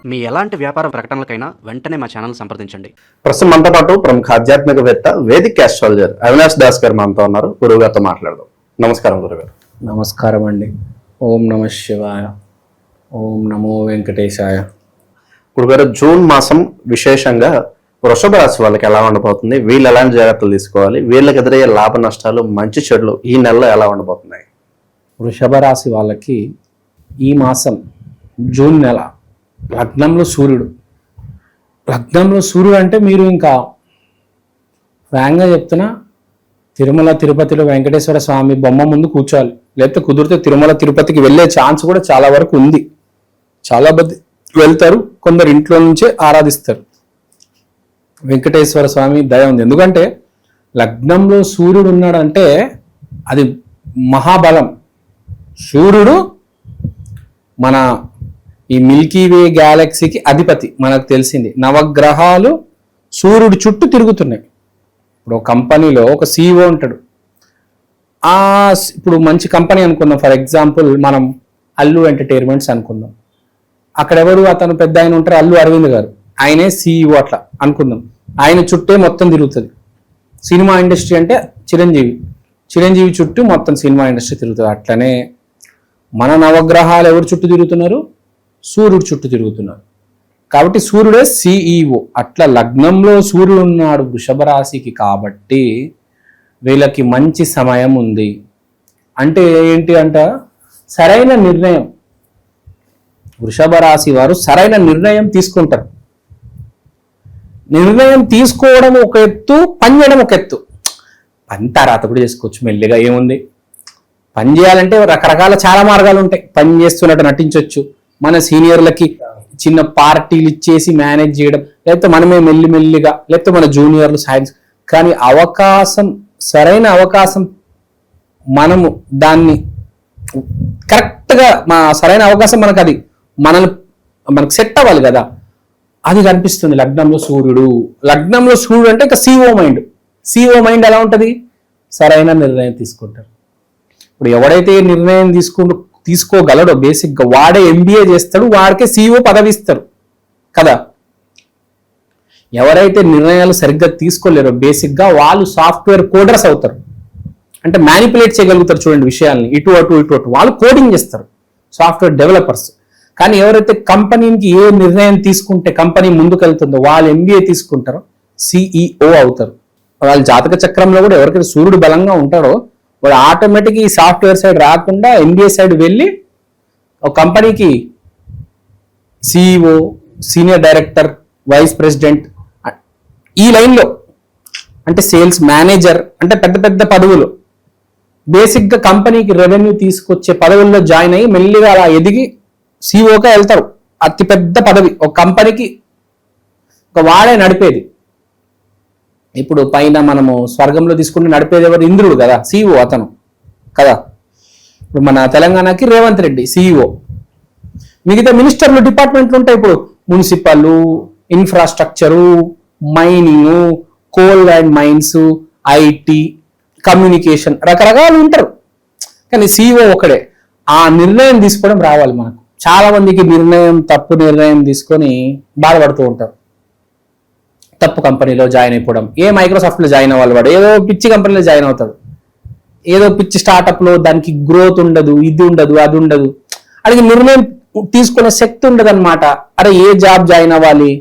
మీ ఎలాంటి వ్యాపార ప్రకటనలకైనా వెంటనే మా ఛానల్ సంప్రదించండి. ప్రస్తుతం మనతో పాటు ప్రముఖ ఆధ్యాత్మికవేత్త వేదిక్ ఆస్ట్రాలజర్ అవినాష్ దాస్ గారు మనతో ఉన్నారు. గురువు గారితో మాట్లాడదాం. నమస్కారం గురుగారు. నమస్కారం అండి. ఓం నమ శివాయ. ఓం నమో వెంకటేశాయ. గురుగారు, జూన్ మాసం విశేషంగా వృషభ రాశి వాళ్ళకి ఎలా ఉండబోతుంది, వీళ్ళు ఎలాంటి జాగ్రత్తలు తీసుకోవాలి, వీళ్ళకి ఎదురయ్యే లాభ నష్టాలు మంచి చెడులు ఈ నెలలో ఎలా ఉండబోతున్నాయి? వృషభ రాశి వాళ్ళకి ఈ మాసం జూన్ నెల లగ్నంలో సూర్యుడు. లగ్నంలో సూర్యుడు అంటే మీరు ఇంకా ఫ్రాంక్గా చెప్తున్నా తిరుమల తిరుపతిలో వెంకటేశ్వర స్వామి బొమ్మ ముందు కూర్చోవాలి. లేకపోతే కుదిరితే తిరుమల తిరుపతికి వెళ్ళే ఛాన్స్ కూడా చాలా వరకు ఉంది. చాలా మంది వెళ్తారు, కొందరు ఇంట్లో నుంచే ఆరాధిస్తారు. వెంకటేశ్వర స్వామి దయ ఉంది. ఎందుకంటే లగ్నంలో సూర్యుడు ఉన్నాడంటే అది మహాబలం. సూర్యుడు మన ఈ మిల్కీవే గ్యాలక్సీకి అధిపతి. మనకు తెలిసింది నవగ్రహాలు సూర్యుడి చుట్టూ తిరుగుతున్నాయి. ఇప్పుడు ఒక కంపెనీలో ఒక CEO ఉంటాడు. ఇప్పుడు మంచి కంపెనీ అనుకుందాం, ఫర్ ఎగ్జాంపుల్ మనం అల్లు ఎంటర్టైన్మెంట్స్ అనుకుందాం. అక్కడ ఎవరు అతను పెద్ద ఆయన ఉంటారు, అల్లు అరవింద్ గారు. ఆయనే CEO అట్లా అనుకుందాం. ఆయన చుట్టే మొత్తం తిరుగుతుంది. సినిమా ఇండస్ట్రీ అంటే చిరంజీవి చుట్టూ మొత్తం సినిమా ఇండస్ట్రీ తిరుగుతుంది. అట్లనే మన నవగ్రహాలు ఎవరు చుట్టూ తిరుగుతున్నారు? సూర్యుడు చుట్టూ తిరుగుతున్నారు. కాబట్టి సూర్యుడే CEO. అట్లా లగ్నంలో సూర్యుడు ఉన్నాడు వృషభ రాశికి. కాబట్టి వీళ్ళకి మంచి సమయం ఉంది. అంటే ఏంటి అంట, సరైన నిర్ణయం. వృషభ రాశి వారు సరైన నిర్ణయం తీసుకుంటారు. నిర్ణయం తీసుకోవడం ఒక ఎత్తు, పని చేయడం ఒక ఎత్తు. పని తర్వాత కూడా చేసుకోవచ్చు మెల్లిగా, ఏముంది. పని చేయాలంటే రకరకాల చాలా మార్గాలు ఉంటాయి. పని చేస్తున్నట్టు నటించవచ్చు, మన సీనియర్లకి చిన్న పార్టీలు ఇచ్చేసి మేనేజ్ చేయడం, లేకపోతే మనమే మెల్లిమెల్లిగా, లేకపోతే మన జూనియర్లు సాయం. కానీ అవకాశం, సరైన అవకాశం, మనము దాన్ని కరెక్ట్గా సరైన అవకాశం మనకు అది మనకు సెట్ అవ్వాలి కదా, అది కనిపిస్తుంది లగ్నంలో సూర్యుడు. లగ్నంలో సూర్యుడు అంటే ఇక CEO మైండ్ ఎలా ఉంటుంది? సరైన నిర్ణయం తీసుకుంటారు. ఇప్పుడు ఎవడైతే నిర్ణయం తీసుకోగలడో బేసిక్గా వాడే MBA చేస్తాడు, వాడికే CEO పదవి ఇస్తారు కదా. ఎవరైతే నిర్ణయాలు సరిగ్గా తీసుకోలేరో బేసిక్గా వాళ్ళు సాఫ్ట్వేర్ కోడర్స్ అవుతారు. అంటే మ్యానిపులేట్ చేయగలుగుతారు. చూడండి విషయాల్ని ఇటు అటు వాళ్ళు కోడింగ్ చేస్తారు, సాఫ్ట్వేర్ డెవలపర్స్. కానీ ఎవరైతే కంపెనీకి ఏ నిర్ణయం తీసుకుంటే కంపెనీ ముందుకెళ్తుందో వాళ్ళు MBA తీసుకుంటారో CEO అవుతారు. వాళ్ళ జాతక చక్రంలో కూడా ఎవరికైతే సూర్యుడు బలంగా ఉంటాడో వాడు ఆటోమేటిక్గా ఈ సాఫ్ట్వేర్ సైడ్ రాకుండా MBA సైడ్ వెళ్ళి ఒక కంపెనీకి CEO, senior director, vice president ఈ లైన్లో, అంటే సేల్స్ మేనేజర్, అంటే పెద్ద పెద్ద పదవులు, బేసిక్గా కంపెనీకి రెవెన్యూ తీసుకొచ్చే పదవుల్లో జాయిన్ అయ్యి మెల్లిగా అలా ఎదిగి CEOగా వెళ్తారు. అతి పెద్ద పదవి ఒక కంపెనీకి ఒక వాడే నడిపేది. ఇప్పుడు పైన మనము స్వర్గంలో తీసుకుంటే నడిపేది ఎవరు? ఇంద్రుడు కదా, CEO అతను కదా. ఇప్పుడు మన తెలంగాణకి రేవంత్ రెడ్డి CEO. మిగతా మినిస్టర్లు, డిపార్ట్మెంట్లు ఉంటాయి. ఇప్పుడు municipal, infrastructure, mining, coal and mines, IT, communication, రకరకాలు ఉంటారు. కానీ CEO ఒకడే. ఆ నిర్ణయం తీసుకోవడం రావాలి మనకు. చాలా మందికి తప్పు నిర్ణయం తీసుకొని బాధపడుతూ ఉంటారు. తప్పు కంపెనీలో జాయిన్ అయిపోవడం. మైక్రోసాఫ్ట్లో జాయిన్ అవ్వాలి వాడు, ఏదో పిచ్చి కంపెనీలో జాయిన్ అవుతాడు. ఏదో పిచ్చి స్టార్టప్లో దానికి గ్రోత్ ఉండదు, ఇది ఉండదు, అది ఉండదు. అది నిర్ణయం తీసుకునే శక్తి ఉండదు అనమాట. అరే ఏ జాబ్ జాయిన్ అవ్వాలి?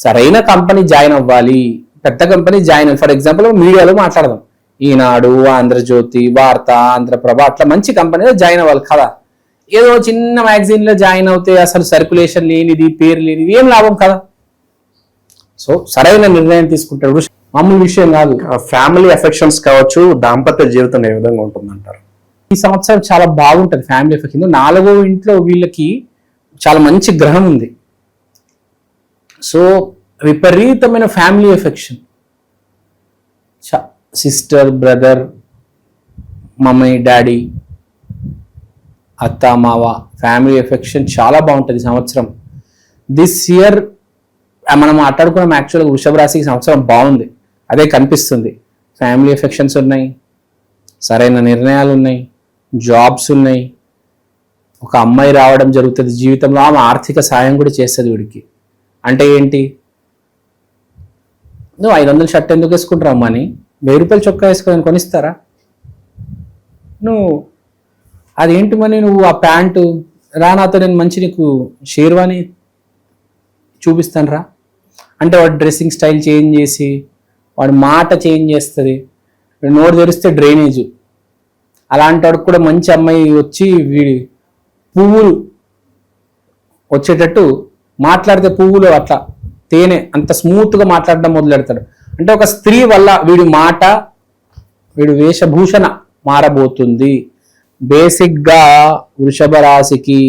సరైన కంపెనీ జాయిన్ అవ్వాలి, పెద్ద కంపెనీ జాయిన్ అవ్వాలి. ఫర్ ఎగ్జాంపుల్ మీడియాలో మాట్లాడదాం, ఈనాడు, ఆంధ్రజ్యోతి, వార్త, ఆంధ్రప్రభ, అట్లా మంచి కంపెనీలో జాయిన్ అవ్వాలి కదా. ఏదో చిన్న మ్యాగజైన్లో జాయిన్ అవుతే అసలు సర్క్యులేషన్ లేనిది, పేరు లేనిది, ఏం లాభం కదా. సో సరైన నిర్ణయం తీసుకుంటాడు. మామూలు విషయం కాదు. ఫ్యామిలీ ఎఫెక్షన్స్ కావచ్చు, దాంపత్య జీవితం ఏ విధంగా ఉంటుందంటారు? ఈ సంవత్సరం చాలా బాగుంటుంది ఫ్యామిలీ ఎఫెక్షన్. 4వ ఇంట్లో వీళ్ళకి చాలా మంచి గ్రహం ఉంది. సో విపరీతమైన family affection, sister, brother, mummy, daddy, అత్త, మావ, ఫ్యామిలీ ఎఫెక్షన్ చాలా బాగుంటుంది ఈ సంవత్సరం. దిస్ ఇయర్ మనం మాట్లాడుకున్నాం, యాక్చువల్గా వృషభ రాశికి సంవత్సరం బాగుంది, అదే కనిపిస్తుంది. ఫ్యామిలీ ఎఫెక్షన్స్ ఉన్నాయి, సరైన నిర్ణయాలు ఉన్నాయి, జాబ్స్ ఉన్నాయి, ఒక అమ్మాయి రావడం జరుగుతుంది జీవితంలో, ఆమె ఆర్థిక సాయం కూడా చేస్తుంది వీడికి. అంటే ఏంటి, నువ్వు 500 షర్ట్ ఎందుకు వేసుకుంటావు అమ్మా అని 1000 రూపాయలు చొక్కా వేసుకొని కొనిస్తారా? నువ్వు అదేంటి మని నువ్వు ఆ ప్యాంటు నాతో నేను మంచి నీకు షేర్వాణి చూపిస్తాను రా అంటే వాడు డ్రెస్సింగ్ స్టైల్ చేంజ్ చేసి వాడి మాట చేంజ్ చేస్తుంది, నోరు తెరిస్తే డ్రైనేజ్. అలాంటి వాడికి కూడా మంచి అమ్మాయి వచ్చి వీడి పువ్వులు వచ్చేటట్టు మాట్లాడితే పువ్వులు అట్లా తేనె అంత స్మూత్గా మాట్లాడడం మొదలెడతాడు. అంటే ఒక స్త్రీ వల్ల వీడి మాట, వీడి వేషభూషణ మారబోతుంది. బేసిక్గా వృషభ రాశికి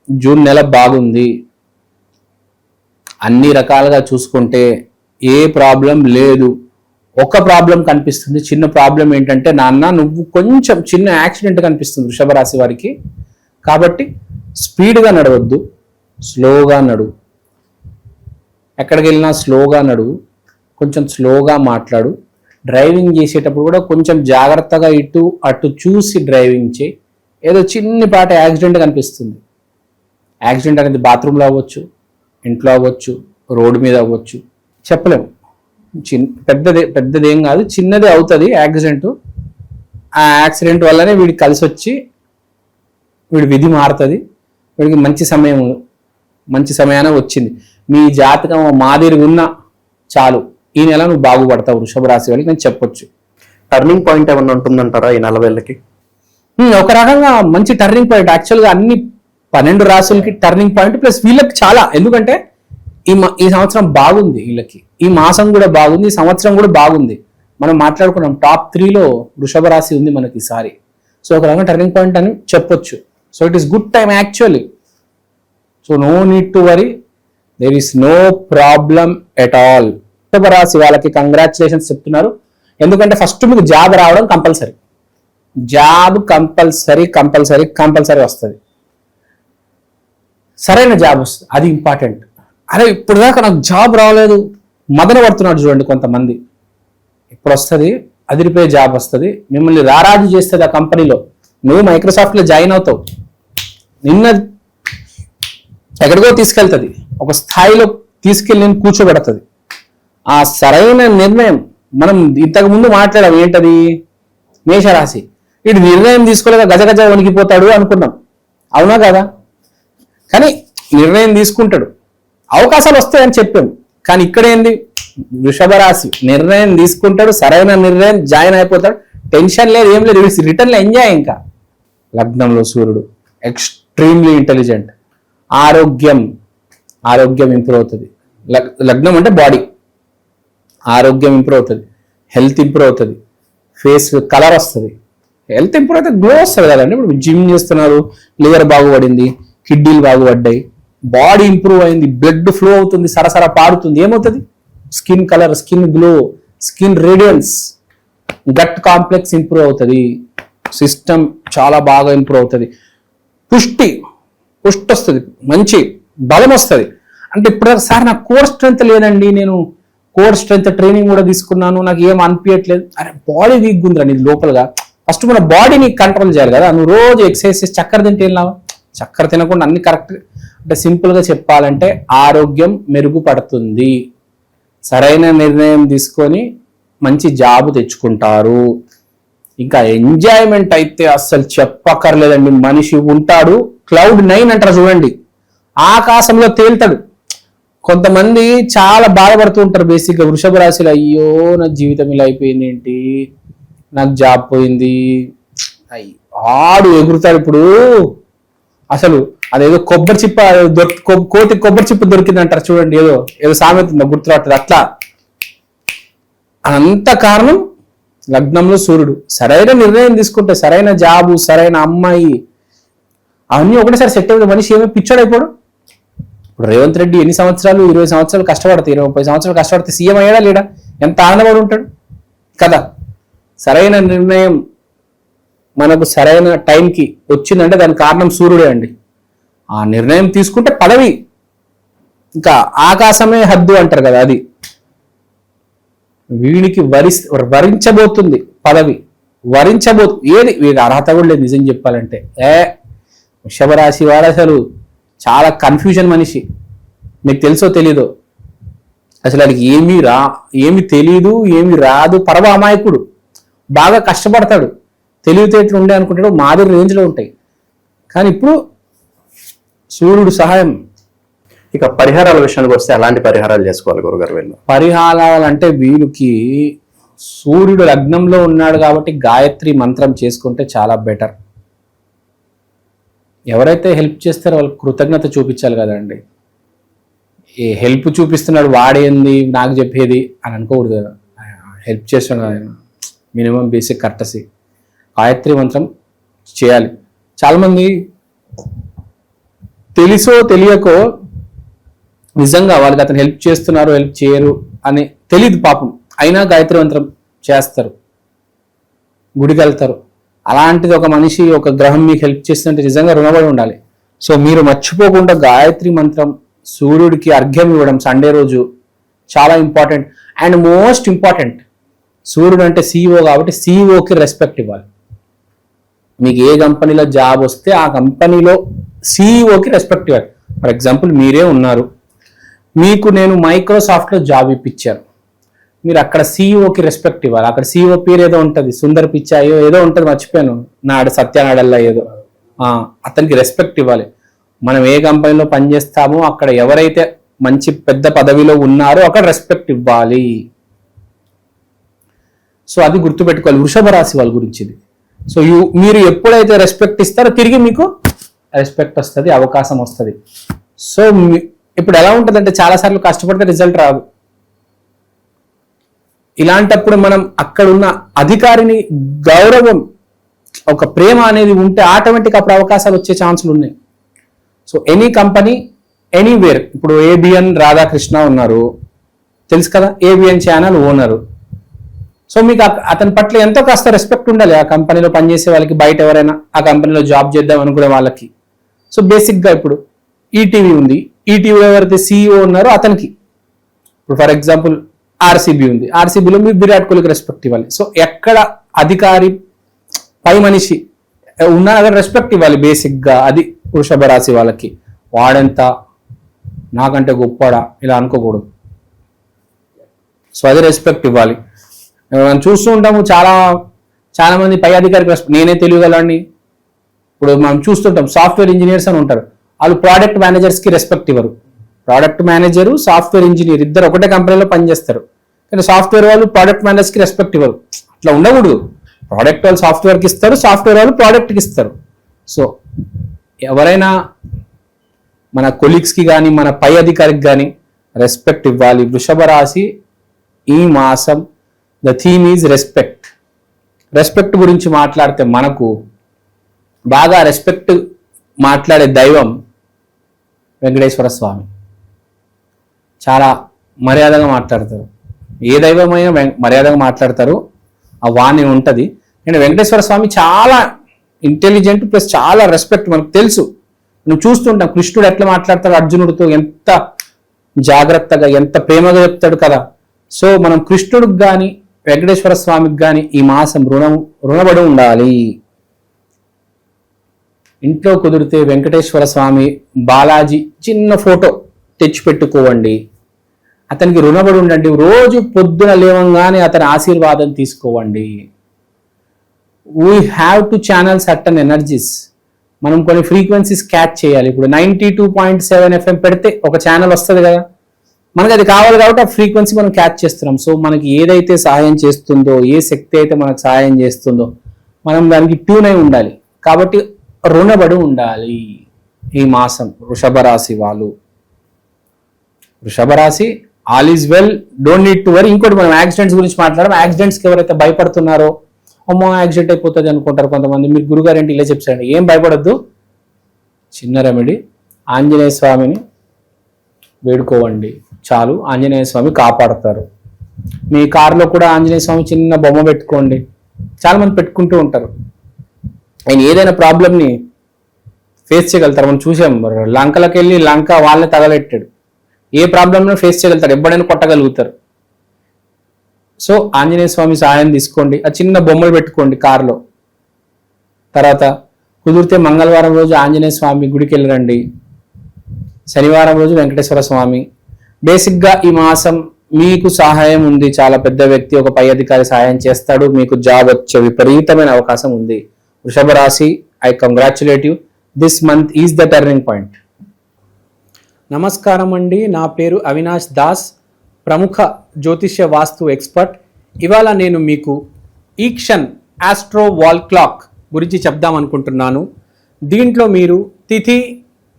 జూన్ నెల బాగుంది. అన్ని రకాలుగా చూసుకుంటే ఏ ప్రాబ్లం లేదు. ఒక ప్రాబ్లం కనిపిస్తుంది, చిన్న ప్రాబ్లం ఏంటంటే నాన్న నువ్వు కొంచెం చిన్న యాక్సిడెంట్ కనిపిస్తుంది వృషభ రాశి వారికి. కాబట్టి స్పీడ్గా నడవద్దు, స్లోగా నడువు. ఎక్కడికి వెళ్ళినా స్లోగా నడువు, కొంచెం స్లోగా మాట్లాడు. డ్రైవింగ్ చేసేటప్పుడు కూడా కొంచెం జాగ్రత్తగా ఇటు అటు చూసి డ్రైవింగ్ చేయి. ఏదో చిన్నపాటి యాక్సిడెంట్ కనిపిస్తుంది. యాక్సిడెంట్ అనేది బాత్రూంలో అవ్వచ్చు, ఇంట్లో అవ్వచ్చు, రోడ్డు మీద అవ్వచ్చు, చెప్పలేము. పెద్దదేం కాదు, చిన్నదే అవుతుంది యాక్సిడెంట్. ఆ యాక్సిడెంట్ వల్లనే వీడికి కలిసి వచ్చి వీడి విధి మారుతుంది. వీడికి మంచి సమయాన వచ్చింది. మీ జాతకం మాదిరి ఉన్నా చాలు, ఈ నెల నువ్వు బాగుపడతావు వృషభ రాశి వాళ్ళకి నేను చెప్పొచ్చు. టర్నింగ్ పాయింట్ ఏమన్నా ఉంటుందంటారా ఈ 40 ఏళ్ళకి? ఒక రకంగా మంచి టర్నింగ్ పాయింట్. యాక్చువల్గా అన్ని 12 రాశులకి టర్నింగ్ పాయింట్, ప్లస్ వీళ్ళకి చాలా. ఎందుకంటే ఈ సంవత్సరం బాగుంది వీళ్ళకి, ఈ మాసం కూడా బాగుంది, ఈ సంవత్సరం కూడా బాగుంది. మనం మాట్లాడుకున్నాం టాప్ 3లో వృషభ రాశి ఉంది మనకి ఈసారి. సో ఒక రకంగా టర్నింగ్ పాయింట్ అని చెప్పొచ్చు. So it is good time actually. So no need to worry, there is no problem at all. వృషభ రాశి వాళ్ళకి కంగ్రాచులేషన్స్ చెప్తున్నారు. ఎందుకంటే ఫస్ట్ మీకు జాబ్ రావడం కంపల్సరీ, జాబ్ కంపల్సరీ వస్తుంది. సరైన జాబ్ వస్తుంది, అది ఇంపార్టెంట్. అరే ఇప్పుడు దాకా నాకు జాబ్ రాలేదు మదన పడుతున్నాడు చూడండి కొంతమంది. ఇప్పుడు వస్తుంది, అదిరిపోయే జాబ్ వస్తుంది, మిమ్మల్ని రారాజు చేస్తుంది ఆ కంపెనీలో. నువ్వు మైక్రోసాఫ్ట్లో జాయిన్ అవుతావు, నిన్న ఎక్కడికో తీసుకెళ్తుంది, ఒక స్థాయిలో తీసుకెళ్ళి నేను కూర్చోబెడుతుంది. ఆ సరైన నిర్ణయం మనం ఇంతకు ముందు మాట్లాడాం, ఏంటది మేషరాశి. వీడు నిర్ణయం తీసుకోలేక గజగజ వణికిపోతాడు అనుకున్నాం, అవునా కదా? కానీ నిర్ణయం తీసుకుంటాడు, అవకాశాలు వస్తాయని చెప్పాం. కానీ ఇక్కడ ఏంది, వృషభ రాశి నిర్ణయం తీసుకుంటాడు, సరైన నిర్ణయం, జాయిన్ అయిపోతాడు, టెన్షన్ లేదు, ఏం లేదు, రిటర్న్లో ఎంజాయ్. ఇంకా లగ్నంలో సూర్యుడు ఎక్స్ట్రీమ్లీ ఇంటెలిజెంట్. ఆరోగ్యం ఇంప్రూవ్ అవుతుంది. లగ్నం అంటే బాడీ, ఆరోగ్యం ఇంప్రూవ్ అవుతుంది, హెల్త్ ఇంప్రూవ్ అవుతుంది, ఫేస్ కలర్ వస్తుంది, హెల్త్ ఇంప్రూవ్ అయితే గ్లో వస్తుంది కదండి. ఇప్పుడు జిమ్ చేస్తున్నారు, లివర్ బాగుపడింది, కిడ్నీలు బాగుపడ్డాయి, బాడీ ఇంప్రూవ్ అయింది, బ్లడ్ ఫ్లో అవుతుంది, సరసర పారుతుంది, ఏమవుతుంది? Skin colour, skin glow, skin radiance, gut complex improve అవుతుంది, సిస్టమ్ చాలా బాగా ఇంప్రూవ్ అవుతుంది, పుష్టి వస్తుంది, మంచి బలం వస్తుంది. అంటే ఇప్పుడు సార్ నాకు కోర్ స్ట్రెంత్ లేదండి, నేను కోర్ స్ట్రెంత్ ట్రైనింగ్ కూడా తీసుకున్నాను, నాకు ఏం అనిపించట్లేదు. అరే బాడీ వీక్ ఉందిరా నీ లోపలగా. ఫస్ట్ మన బాడీని కంట్రోల్ చేయాలి కదా. నువ్వు రోజు ఎక్సర్సైజ్ చేసి చక్కెర తింటే ఏం లాభం? చక్కెర తినకుండా అన్ని కరెక్ట్. అంటే సింపుల్గా చెప్పాలంటే ఆరోగ్యం మెరుగుపడుతుంది. సరైన నిర్ణయం తీసుకొని మంచి జాబ్ తెచ్చుకుంటారు. ఇంకా ఎంజాయ్మెంట్ అయితే అస్సలు చెప్పక్కర్లేదండి. మనిషి ఉంటాడు, క్లౌడ్ 9 అంటారు చూడండి, ఆకాశంలో తేలుతాడు. కొంతమంది చాలా బాధపడుతూ ఉంటారు బేసిక్గా వృషభ రాశిలో, అయ్యో నా జీవితం ఇలా అయిపోయింది ఏంటి, నాకు జాబ్ పోయింది, ఆడు ఎగురుతాడు. ఇప్పుడు అసలు అదేదో కొబ్బరి చిప్ప కోతి కొబ్బరి చిప్ప దొరికింది అంటారు చూడండి, ఏదో సామెత ఉందో గుర్తురాట్లేదు. అట్లా అంత కారణం లగ్నంలో సూర్యుడు. సరైన నిర్ణయం తీసుకుంటే సరైన జాబు, సరైన అమ్మాయి, అవన్నీ ఒకటేసారి సెట్ అయ్యే మనిషి ఏమో పిచ్చోడైపోడు. ఇప్పుడు రేవంత్ రెడ్డి ఎన్ని సంవత్సరాలు, 20 సంవత్సరాలు కష్టపడితే, 20-30 సంవత్సరాలు కష్టపడితే సీఎం అయ్యాడా లేడా? ఎంత ఆనందపడి ఉంటాడు కదా. సరైన నిర్ణయం మనకు సరైన టైంకి వచ్చిందంటే దానికి కారణం సూర్యుడే అండి. ఆ నిర్ణయం తీసుకుంటే పదవి ఇంకా ఆకాశమే హద్దు అంటారు కదా, అది వీడికి వరించబోతుంది పదవి. ఏది వీడి అర్హత కూడా లేదు నిజం చెప్పాలంటే. వృషభ రాశి వారు అసలు చాలా కన్ఫ్యూజన్ మనిషి. మీకు తెలుసో తెలీదో, అసలు వాడికి ఏమి తెలీదు, ఏమి రాదు, పరమ అమాయకుడు, బాగా కష్టపడతాడు, తెలివితేటలు ఉండే అనుకుంటాడు, మాదిరి రేంజ్లో ఉంటాయి. కానీ ఇప్పుడు సూర్యుడు సహాయం. ఇక పరిహారాల విషయానికి వస్తే ఎలాంటి పరిహారాలు చేసుకోవాలి గురుగారు వీళ్ళు? పరిహారాలు అంటే వీళ్ళకి సూర్యుడు లగ్నంలో ఉన్నాడు కాబట్టి గాయత్రి మంత్రం చేసుకుంటే చాలా బెటర్. ఎవరైతే హెల్ప్ చేస్తారో వాళ్ళకి కృతజ్ఞత చూపించాలి కదండి. ఏ హెల్ప్ చూపిస్తున్నాడు వాడేంది నాకు చెప్పేది అని అనుకోకూడదు కదా. హెల్ప్ చేస్తున్నాడు ఆయన, మినిమం బేసిక్ కర్టసీ. గాయత్రి మంత్రం చేయాలి. చాలామంది తెలుసో తెలియకో నిజంగా వాళ్ళకి అతను హెల్ప్ చేస్తున్నారు, హెల్ప్ చేయరు అని తెలియదు పాపం, అయినా గాయత్రి మంత్రం చేస్తారు, గుడికి వెళ్తారు. అలాంటిది ఒక మనిషి, ఒక గ్రహం మీకు హెల్ప్ చేస్తుంటే నిజంగా రుణపడి ఉండాలి. సో మీరు మర్చిపోకుండా గాయత్రి మంత్రం, సూర్యుడికి అర్ఘ్యం ఇవ్వడం సండే రోజు చాలా ఇంపార్టెంట్. అండ్ మోస్ట్ ఇంపార్టెంట్, సూర్యుడు అంటే CEO కాబట్టి CEOకి రెస్పెక్ట్ ఇవ్వాలి. మీకు ఏ కంపెనీలో జాబ్ వస్తే ఆ కంపెనీలో CEOకి రెస్పెక్ట్ ఇవ్వాలి. ఫర్ ఎగ్జాంపుల్ మీరే ఉన్నారు, మీకు నేను మైక్రోసాఫ్ట్లో జాబ్ ఇప్పించాను, మీరు అక్కడ CEOకి రెస్పెక్ట్ ఇవ్వాలి. అక్కడ CEO పేరు ఏదో ఉంటుంది, సుందర్ పిచ్చాయో ఏదో ఉంటుంది, మర్చిపోయాను, నాడు సత్యనాడల్లా ఏదో, అతనికి రెస్పెక్ట్ ఇవ్వాలి. మనం ఏ కంపెనీలో పనిచేస్తామో అక్కడ ఎవరైతే మంచి పెద్ద పదవిలో ఉన్నారో అక్కడ రెస్పెక్ట్ ఇవ్వాలి. సో అది గుర్తుపెట్టుకోవాలి వృషభ రాశి వాళ్ళ గురించి ఇది. సో మీరు ఎప్పుడైతే రెస్పెక్ట్ ఇస్తారో తిరిగి మీకు రెస్పెక్ట్ వస్తుంది, అవకాశం వస్తుంది. సో ఇప్పుడు ఎలా ఉంటుందంటే చాలాసార్లు కష్టపడితే రిజల్ట్ రాదు. ఇలాంటప్పుడు మనం అక్కడ ఉన్న అధికారిని గౌరవం, ఒక ప్రేమ అనేది ఉంటే ఆటోమేటిక్ అప్పుడు అవకాశాలు వచ్చే ఛాన్సులు ఉన్నాయి. సో ఎనీ కంపెనీ ఎనీవేర్, ఇప్పుడు ABN రాధాకృష్ణ ఉన్నారు, తెలుసు కదా, ABN ఛానల్ ఓనరు. సో మీకు అతని పట్ల ఎంతో కాస్త రెస్పెక్ట్ ఉండాలి. ఆ కంపెనీలో పనిచేసే వాళ్ళకి, బయట ఎవరైనా ఆ కంపెనీలో జాబ్ చేద్దాం అనుకునే వాళ్ళకి. సో బేసిక్గా ఇప్పుడు ఈటీవీ ఉంది, ఈటీవీలో ఎవరైతే CEO ఉన్నారో అతనికి, ఇప్పుడు ఫర్ ఎగ్జాంపుల్ RCB ఉంది, RCBలో మీరు విరాట్ కోహ్లీకి రెస్పెక్ట్ ఇవ్వాలి. సో ఎక్కడ అధికారి పై మనిషి ఉన్నా అక్కడ రెస్పెక్ట్ ఇవ్వాలి బేసిక్గా. అది వృషభ రాశి వాళ్ళకి. వాడెంత నాకంటే గొప్పడా ఇలా అనుకోకూడదు. సో అది రెస్పెక్ట్ ఇవ్వాలి. మనం చూస్తూ ఉంటాము చాలా మంది పై అధికారికి రెస్పెక్ట్, నేనే తెలియగలని. ఇప్పుడు మనం చూస్తుంటాం సాఫ్ట్వేర్ ఇంజనీర్స్ అని ఉంటారు, వాళ్ళు ప్రోడక్ట్ మేనేజర్స్కి రెస్పెక్ట్ ఇవ్వరు. ప్రోడక్ట్ మేనేజరు, సాఫ్ట్వేర్ ఇంజనీర్ ఇద్దరు ఒకటే కంపెనీలో పనిచేస్తారు, కానీ సాఫ్ట్వేర్ వాళ్ళు ప్రోడక్ట్ మేనేజర్స్కి రెస్పెక్ట్ ఇవ్వరు. అట్లా ఉండకూడదు. ప్రోడక్ట్ వాళ్ళు సాఫ్ట్వేర్కి ఇస్తారు, సాఫ్ట్వేర్ వాళ్ళు ప్రోడక్ట్కి ఇస్తారు. సో ఎవరైనా మన కొలీగ్స్కి కానీ మన పై అధికారికి కానీ రెస్పెక్ట్ ఇవ్వాలి. వృషభ రాశి ఈ మాసం the theme is respect. Respect గురించి మాట్లాడితే మనకు బాగా రెస్పెక్ట్ మాట్లాడే దైవం వెంకటేశ్వర స్వామి. చాలా మర్యాదగా మాట్లాడతారు. ఏ దైవమైనా మర్యాదగా మాట్లాడతారు, ఆ వాణి ఉంటుంది. అండ్ వెంకటేశ్వర స్వామి చాలా ఇంటెలిజెంట్ ప్లస్ చాలా రెస్పెక్ట్. మనకు తెలుసు, నువ్వు చూస్తుంటాం కృష్ణుడు ఎట్లా మాట్లాడతాడు అర్జునుడితో, ఎంత జాగ్రత్తగా ఎంత ప్రేమగా చెప్తాడు కదా. సో మనం కృష్ణుడికి కానీ వెంకటేశ్వర స్వామికి కానీ ఈ మాసం రుణపడి ఉండాలి. ఇంట్లో కుదిరితే వెంకటేశ్వర స్వామి, బాలాజీ చిన్న ఫోటో తెచ్చిపెట్టుకోవండి, అతనికి రుణపడి ఉండండి. రోజు పొద్దున లేవంగానే అతని ఆశీర్వాదం తీసుకోవండి. We have to channel certain energies. మనం కొన్ని ఫ్రీక్వెన్సీస్ క్యాచ్ చేయాలి. ఇప్పుడు 92.7 FM పెడితే ఒక ఛానల్ వస్తుంది కదా, మనకు అది కావాలి కాబట్టి ఆ ఫ్రీక్వెన్సీ మనం క్యాచ్ చేస్తున్నాం. సో మనకి ఏదైతే సహాయం చేస్తుందో, ఏ శక్తి అయితే మనకు సహాయం చేస్తుందో మనం దానికి ట్యూన్ అయి ఉండాలి. కాబట్టి రుణపడి ఉండాలి ఈ మాసం వృషభ రాశి వాళ్ళు. వృషభ రాశి all is well, don't need to worry. ఇంకోటి మనం యాక్సిడెంట్స్ గురించి మాట్లాడడం. యాక్సిడెంట్స్కి ఎవరైతే భయపడుతున్నారో, అమ్మో యాక్సిడెంట్ అయిపోతుంది అనుకుంటారు కొంతమంది. మీరు గురుగారు ఏంటి ఇలా చెప్పారండి, ఏం భయపడద్దు. చిన్న రెమెడీ, ఆంజనేయ స్వామిని వేడుకోవండి చాలు, ఆంజనేయ స్వామి కాపాడతారు. మీ కారులో కూడా ఆంజనేయ స్వామి చిన్న బొమ్మ పెట్టుకోండి. చాలా మంది పెట్టుకుంటూ ఉంటారు. ఆయన ఏదైనా ప్రాబ్లమ్ని ఫేస్ చేయగలుగుతారు. మనం చూసాం, లంకలకు వెళ్ళి లంక వాళ్ళని తగలెట్టాడు. ఏ ప్రాబ్లమ్ను ఫేస్ చేయగలుగుతారు, ఎప్పుడైనా కొట్టగలుగుతారు. సో ఆంజనేయ స్వామి సహాయం తీసుకోండి. ఆ చిన్న బొమ్మలు పెట్టుకోండి కారులో. తర్వాత కుదిరితే మంగళవారం రోజు ఆంజనేయ స్వామి గుడికి వెళ్ళరండి, శనివారం రోజు వెంకటేశ్వర స్వామి. బేసిక్గా ఈ మాసం మీకు సహాయం ఉంది, చాలా పెద్ద వ్యక్తి ఒక పై అధికారి సహాయం చేస్తాడు, మీకు జాబ్ వచ్చే విపరీతమైన అవకాశం ఉంది. వృషభ రాశి, I congratulate you, this month is the turning point. నమస్కారం అండి, నా పేరు అవినాష్ దాస్, ప్రముఖ జ్యోతిష్య వాస్తు ఎక్స్పర్ట్. ఇవాళ నేను మీకు ఈక్షన్ ఆస్ట్రో వాల్ క్లాక్ గురించి చెప్దాం అనుకుంటున్నాను. దీంట్లో మీరు తిథి,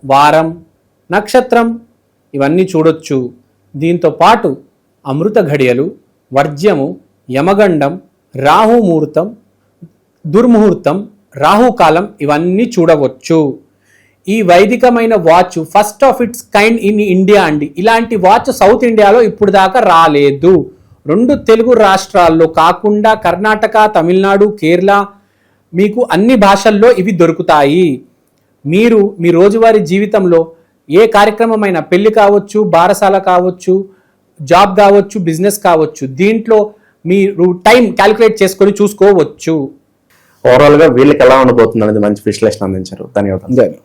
వారం, నక్షత్రం ఇవన్నీ చూడొచ్చు. దీంతో పాటు అమృత ఘడియలు, వర్జ్యము, యమగండం, రాహుముహూర్తం, దుర్ముహూర్తం, రాహుకాలం ఇవన్నీ చూడవచ్చు. ఈ వైదికమైన watch first of its kind in India అండి. ఇలాంటి వాచ్ సౌత్ ఇండియాలో ఇప్పుడు దాకా రాలేదు. 2 తెలుగు రాష్ట్రాల్లో కాకుండా కర్ణాటక, తమిళనాడు, కేరళ, మీకు అన్ని భాషల్లో ఇవి దొరుకుతాయి. మీరు మీ రోజువారీ జీవితంలో ఏ కార్యక్రమమైనా, పెళ్లి కావచ్చు, బారసాల కావచ్చు, జాబ్ కావచ్చు, బిజినెస్ కావచ్చు, దీంట్లో మీరు టైం క్యాలిక్యులేట్ చేసుకొని చూసుకోవచ్చు. ఓవరాల్ గా వీళ్ళకి ఎలా ఉండబోతుంది అనేది మంచి విశ్లేషణ అందించారు. ధన్యవాదాలు.